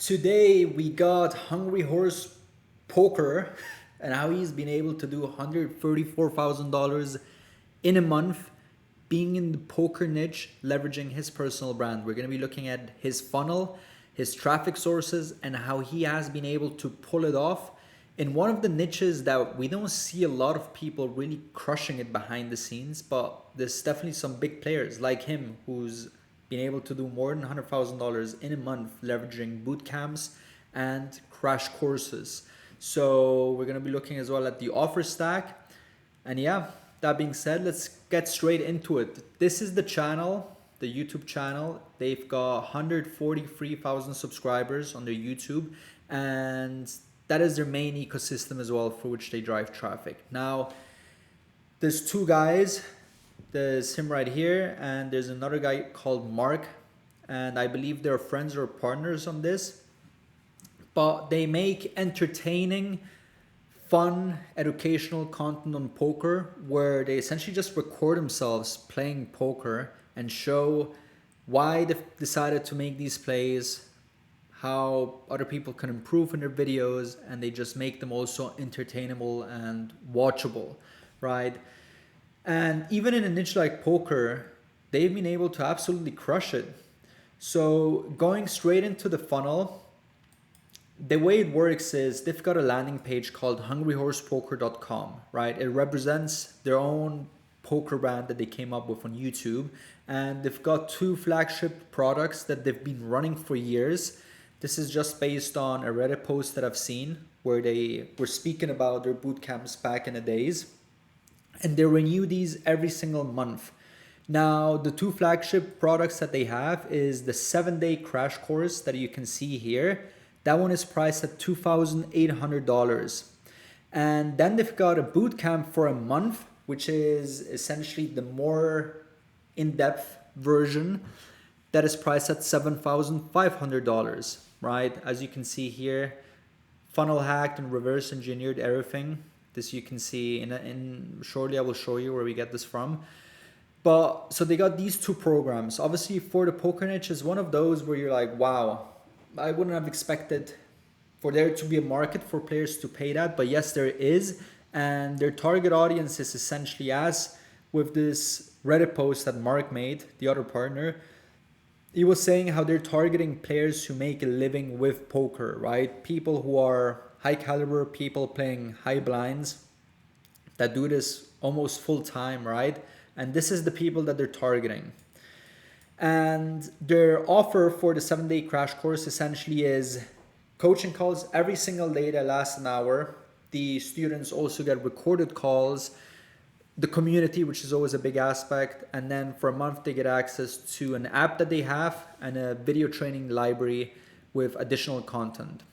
Today we got Hungry Horse Poker and how he's been able to do $134,000 in a month being in the poker niche, leveraging his personal brand. We're going to be looking at his funnel, his traffic sources, and how he has been able to pull it off in one of the niches that we don't see a lot of people really crushing it behind the scenes, but there's definitely some big players like him who's been able to do more than $100,000 in a month leveraging boot camps and crash courses. So we're going to be looking as well at the offer stack. And yeah, that being said, let's get straight into it. This is the channel, the YouTube channel. They've got 143,000 subscribers on their YouTube, and that is their main ecosystem as well for which they drive traffic. Now, there's two guys. There's him right here, and there's another guy called Mark, and I believe they're friends or partners on this. But they make entertaining, fun, educational content on poker where they essentially just record themselves playing poker and show why they've decided to make these plays, how other people can improve in their videos, and they just make them also entertainable and watchable, right? And even in a niche like poker, they've been able to absolutely crush it. So going straight into the funnel, the way it works is they've got a landing page called hungryhorsepoker.com, right? It represents their own poker brand that they came up with on YouTube. And they've got two flagship products that they've been running for years. This is just based on a Reddit post that I've seen where they were speaking about their boot camps back in the days. And they renew these every single month. Now, the two flagship products that they have is the 7-day crash course that you can see here. That one is priced at $2,800. And then they've got a boot camp for a month, which is essentially the more in-depth version that is priced at $7,500, right? As you can see here, funnel hacked and reverse engineered everything. This you can see in shortly I will show you where we get this from. But so they got these two programs. Obviously for the poker niche is one of those where you're like, wow, I wouldn't have expected for there to be a market for players to pay that, but yes, there is. And their target audience is essentially, as with this Reddit post that Mark made, the other partner, he was saying how they're targeting players who make a living with poker, right? People who are high caliber, people playing high blinds that do this almost full time, right? And this is the people that they're targeting. And their offer for the 7-day crash course essentially is coaching calls every single day that last an hour. The students also get recorded calls, the community, which is always a big aspect. And then for a month, they get access to an app that they have and a video training library with additional content.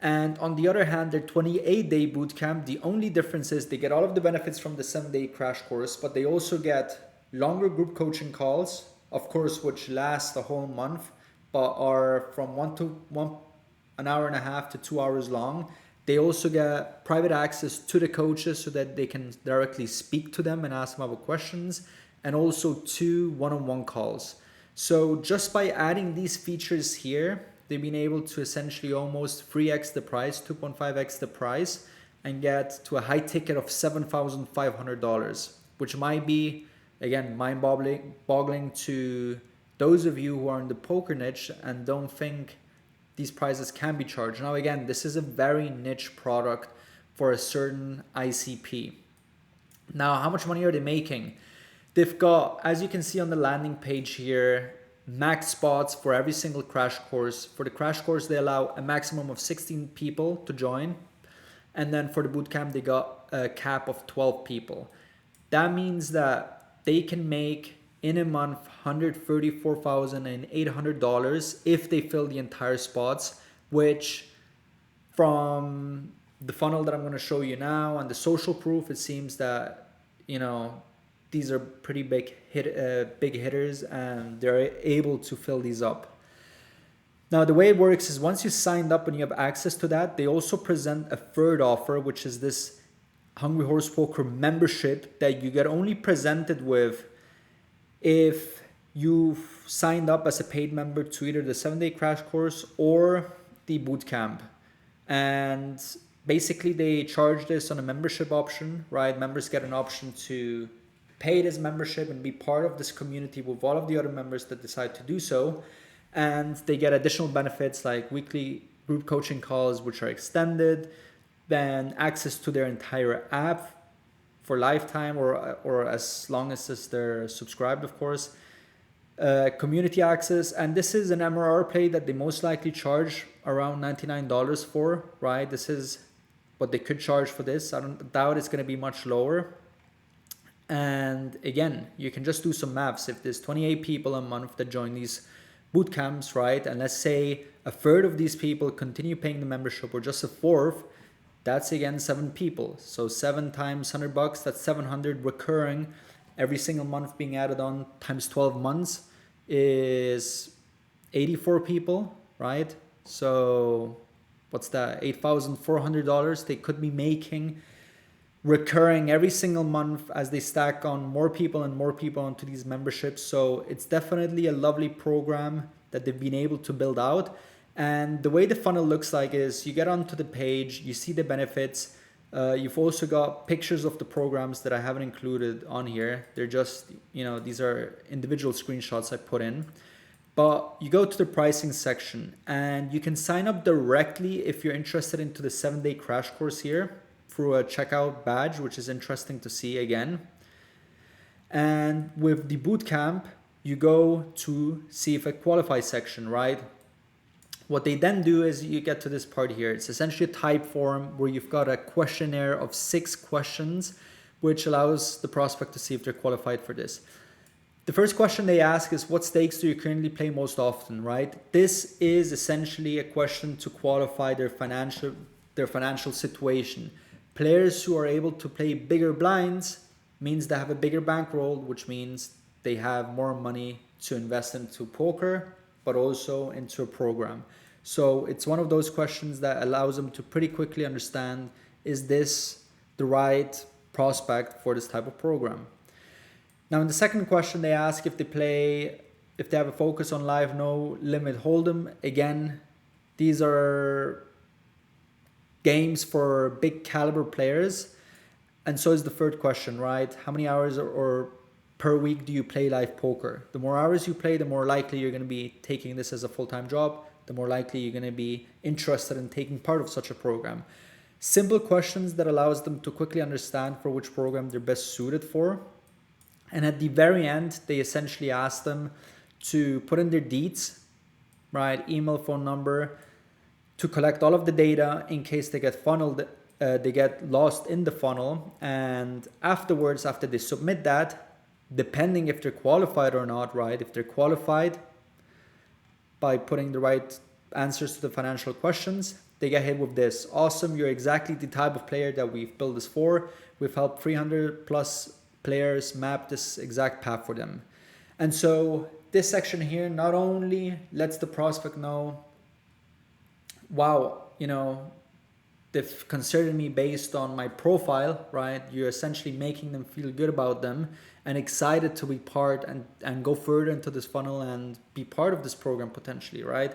And on the other hand, their 28-day bootcamp, the only difference is they get all of the benefits from the 7-day crash course, but they also get longer group coaching calls, of course, which last a whole month, but are from an hour and a half to 2 hours long. They also get private access to the coaches so that they can directly speak to them and ask them about questions, and also 2 one-on-one calls. So just by adding these features here, they've been able to essentially almost 3x the price, 2.5x the price, and get to a high ticket of $7,500, which might be, again, mind-boggling to those of you who are in the poker niche and don't think these prices can be charged. Now, again, this is a very niche product for a certain ICP. Now, how much money are they making? They've got, as you can see on the landing page here, max spots for every single crash course. For the crash course, they allow a maximum of 16 people to join. And then for the bootcamp, they got a cap of 12 people. That means that they can make in a month $134,800 if they fill the entire spots, which from the funnel that I'm going to show you now and the social proof, it seems that, you know, these are pretty big hitters and they're able to fill these up. Now, the way it works is once you signed up and you have access to that, they also present a third offer, which is this Hungry Horse Poker membership that you get only presented with if you've signed up as a paid member to either the 7-day crash course or the bootcamp. And basically they charge this on a membership option, right? Members get an option to pay this membership and be part of this community with all of the other members that decide to do so. And they get additional benefits like weekly group coaching calls, which are extended, then access to their entire app for lifetime or as long as they're subscribed, of course. Community access, and this is an MRR play that they most likely charge around $99 for, right? This is what they could charge for this. I don't doubt it's going to be much lower. And again, you can just do some maths. If there's 28 people a month that join these boot camps, right? And let's say a third of these people continue paying the membership, or just a fourth, that's again 7 people. So 7 times $100, that's 700 recurring every single month being added on, times 12 months is 84 people, right? So what's that? $8,400 they could be making recurring every single month as they stack on more people and more people onto these memberships. So it's definitely a lovely program that they've been able to build out. And the way the funnel looks like is you get onto the page, you see the benefits. You've also got pictures of the programs that I haven't included on here. They're just, these are individual screenshots I put in. But you go to the pricing section and you can sign up directly if you're interested into the 7-day crash course here through a checkout badge, which is interesting to see again. And with the bootcamp, you go to see if it qualifies section, right? What they then do is you get to this part here. It's essentially a type form where you've got a questionnaire of 6 questions, which allows the prospect to see if they're qualified for this. The first question they ask is, what stakes do you currently play most often, right? This is essentially a question to qualify their financial situation. Players who are able to play bigger blinds means they have a bigger bankroll, which means they have more money to invest into poker, but also into a program. So it's one of those questions that allows them to pretty quickly understand, is this the right prospect for this type of program? Now in the second question, they ask if they have a focus on live, no limit hold'em. Again, these are games for big caliber players. And so is the third question, right? How many hours or per week do you play live poker? The more hours you play, the more likely you're going to be taking this as a full-time job, the more likely you're going to be interested in taking part of such a program. Simple questions that allows them to quickly understand for which program they're best suited for. And at the very end, they essentially ask them to put in their deets, right? Email, phone number, to collect all of the data in case they get funneled, they get lost in the funnel. And afterwards, after they submit that, depending if they're qualified or not, right? If they're qualified by putting the right answers to the financial questions, they get hit with this. Awesome, you're exactly the type of player that we've built this for. We've helped 300 plus players map this exact path for them. And so this section here not only lets the prospect know, wow, they've considered me based on my profile, right? You're essentially making them feel good about them and excited to be part and go further into this funnel and be part of this program potentially, right?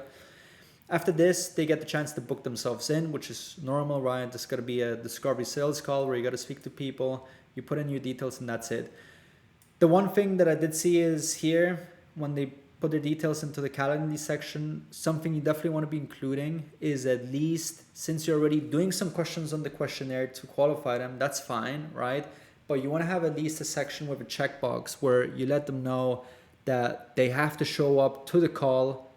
After this, they get the chance to book themselves in, which is normal, right? There's got to be a discovery sales call where you got to speak to people, you put in your details, and that's it. The one thing that I did see is here, when they put their details into the Calendly section, something you definitely want to be including is, at least, since you're already doing some questions on the questionnaire to qualify them, that's fine, right? But you want to have at least a section with a checkbox where you let them know that they have to show up to the call,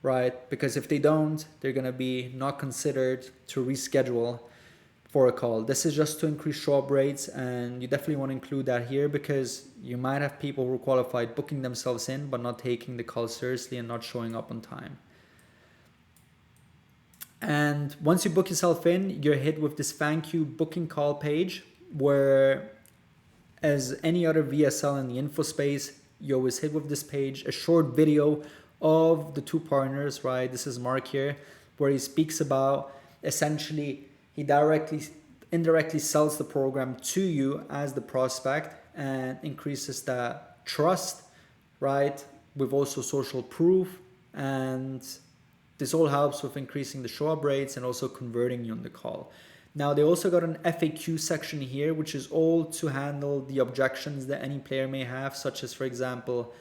right? Because if they don't, they're going to be not considered to reschedule for a call. This is just to increase show-up rates, and you definitely want to include that here because you might have people who are qualified booking themselves in but not taking the call seriously and not showing up on time. And once you book yourself in, you're hit with this thank you booking call page where, as any other VSL in the info space, you always hit with this page, a short video of the 2 partners, right? This is Mark here, where he speaks about essentially he indirectly sells the program to you as the prospect and increases that trust, right? with also social proof, and this all helps with increasing the show up rates and also converting you on the call. Now they also got an FAQ section here, which is all to handle the objections that any player may have, such as, for example,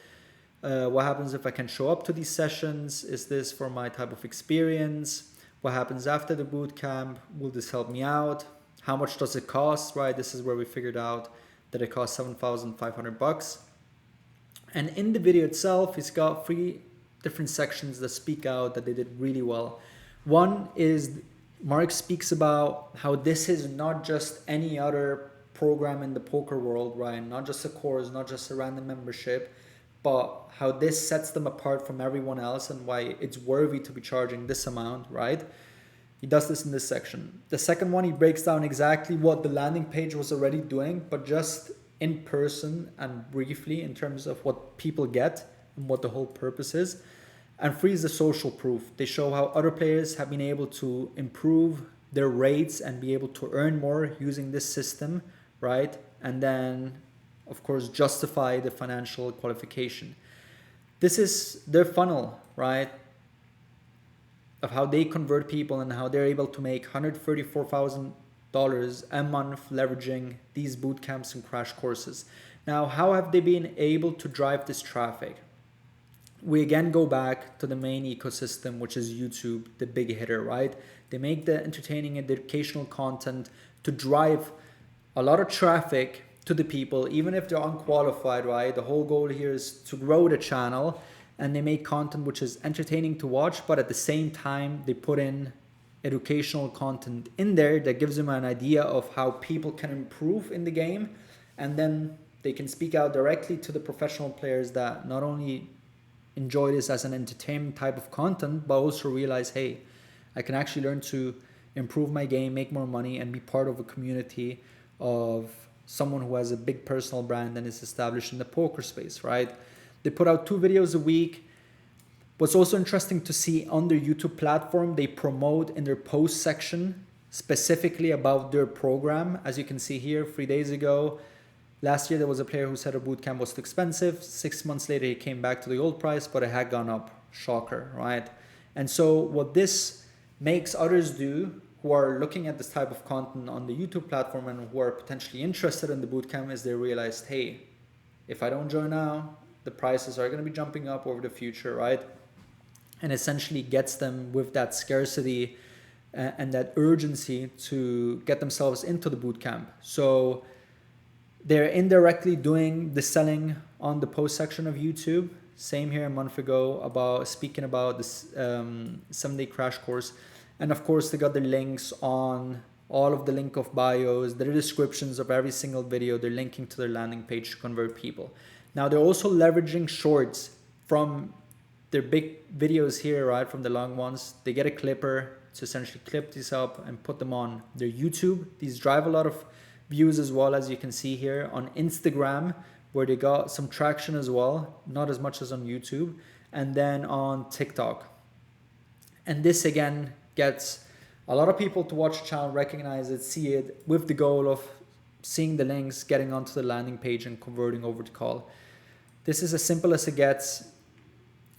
what happens if I can show up to these sessions? Is this for my type of experience? What happens after the bootcamp? Will this help me out? How much does it cost, right? This is where we figured out that it costs $7,500. And in the video itself, it's got 3 different sections that speak out that they did really well. One is Mark speaks about how this is not just any other program in the poker world, right? Not just a course, not just a random membership, but how this sets them apart from everyone else and why it's worthy to be charging this amount, right? He does this in this section. The second one, he breaks down exactly what the landing page was already doing, but just in person and briefly in terms of what people get and what the whole purpose is. And 3 is the social proof. They show how other players have been able to improve their rates and be able to earn more using this system, right? And then, of course, justify the financial qualification. This is their funnel, right? Of how they convert people and how they're able to make $134,000 a month leveraging these boot camps and crash courses. Now, how have they been able to drive this traffic? We again go back to the main ecosystem, which is YouTube, the big hitter, right? They make the entertaining educational content to drive a lot of traffic to the people, even if they're unqualified, right? The whole goal here is to grow the channel, and they make content which is entertaining to watch, but at the same time, they put in educational content in there that gives them an idea of how people can improve in the game. And then they can speak out directly to the professional players that not only enjoy this as an entertainment type of content, but also realize, hey, I can actually learn to improve my game, make more money, and be part of a community of someone who has a big personal brand and is established in the poker space, right? They put out 2 videos a week. What's also interesting to see on their YouTube platform, they promote in their post section specifically about their program. As you can see here, 3 days ago, last year there was a player who said a bootcamp was too expensive. 6 months later, he came back to the old price, but it had gone up. Shocker, right? And so what this makes others do who are looking at this type of content on the YouTube platform and who are potentially interested in the bootcamp is they realized, hey, if I don't join now, the prices are going to be jumping up over the future, right? And essentially gets them with that scarcity and that urgency to get themselves into the bootcamp. So they're indirectly doing the selling on the post section of YouTube. Same here a month ago about speaking about this 7-day crash course. And of course, they got the links on all of the link of bios, the descriptions of every single video. They're linking to their landing page to convert people. Now, they're also leveraging shorts from their big videos here, right? From the long ones. They get a clipper to essentially clip these up and put them on their YouTube. These drive a lot of views as well, as you can see here on Instagram, where they got some traction as well, not as much as on YouTube, and then on TikTok. And this again gets a lot of people to watch the channel, recognize it, see it, with the goal of seeing the links, getting onto the landing page and converting over to call. This is as simple as it gets.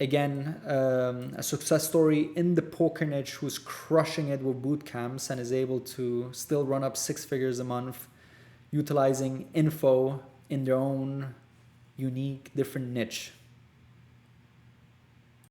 Again, a success story in the poker niche who's crushing it with boot camps and is able to still run up 6 figures a month, utilizing info in their own unique, different niche.